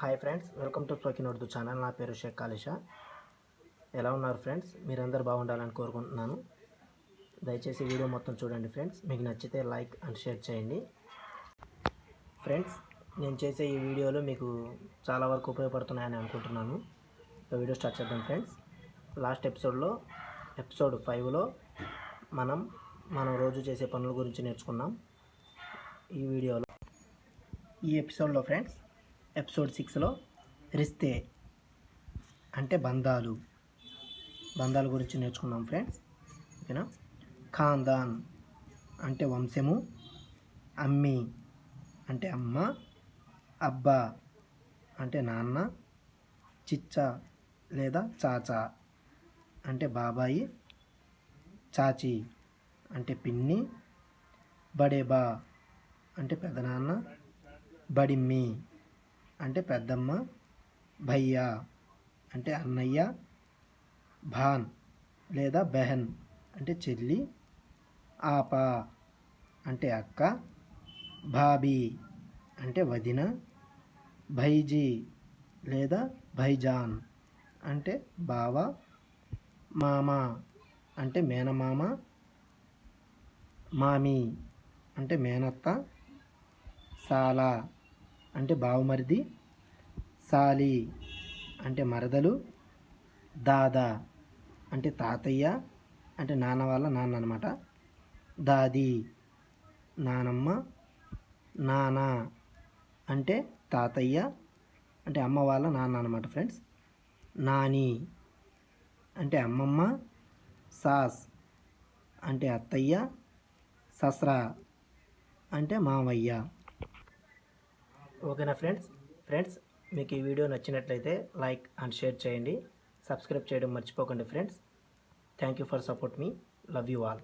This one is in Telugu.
Hi friends, welcome to local Urdu channel. నా పేరు షేక్ కాలిషా. ఎలా ఉన్నారు ఫ్రెండ్స్? మీరందరూ బాగుండాలని కోరుకుంటున్నాను. దయచేసి వీడియో మొత్తం చూడండి ఫ్రెండ్స్. మీకు నచ్చితే లైక్ అండ్ షేర్ చేయండి. ఫ్రెండ్స్, నేను చేసే ఈ వీడియోలు మీకు చాలా వరకు ఉపయోగపడుతున్నాయని అనుకుంటున్నాను. వీడియో స్టార్ట్ చేద్దాం ఫ్రెండ్స్. లాస్ట్ ఎపిసోడ్ 5లో మనం రోజు చేసే పనుల గురించి నేర్చుకున్నాం. ఈ ఎపిసోడ్లో ఫ్రెండ్స్, ఎపిసోడ్ 6లో రిస్తే అంటే బంధాలు గురించి నేర్చుకున్నాం ఫ్రెండ్స్. ఓకేనా? ఖాందాన్ అంటే వంశము, అమ్మి అంటే అమ్మ, అబ్బా అంటే నాన్న, చిచ్చా లేదా చాచా అంటే బాబాయి, చాచి అంటే పిన్ని, బడేబా అంటే పెదనాన్న, బడిమ్మి అంటే పెద్దమ్మ, భయ్యా అంటే అన్నయ్య, భాన్ లేదా బెహన్ అంటే చెల్లి, ఆపా అంటే అక్క, భాబీ అంటే వదిన, భైజీ లేదా భైజాన్ అంటే బావ, మామ అంటే మేనమామ, మామీ అంటే మేనత్త, సాలా అంటే బావమరిది, సాలి అంటే మరదలు, దాదా అంటే తాతయ్య అంటే నాన్న వాళ్ళ నాన్న అనమాట, దాది నానమ్మ, నానా అంటే తాతయ్య అంటే అమ్మ వాళ్ళ నాన్న అనమాట ఫ్రెండ్స్, నాని అంటే అమ్మమ్మ, సాస్ అంటే అత్తయ్య, సస్రా అంటే మామయ్య. ఓకేనా ఫ్రెండ్స్, మీకు ఈ వీడియో నచ్చినట్లయితే లైక్ అండ్ షేర్ చేయండి. సబ్స్క్రైబ్ చేయడం మర్చిపోకండి friends. Thank you for support me. Love you all.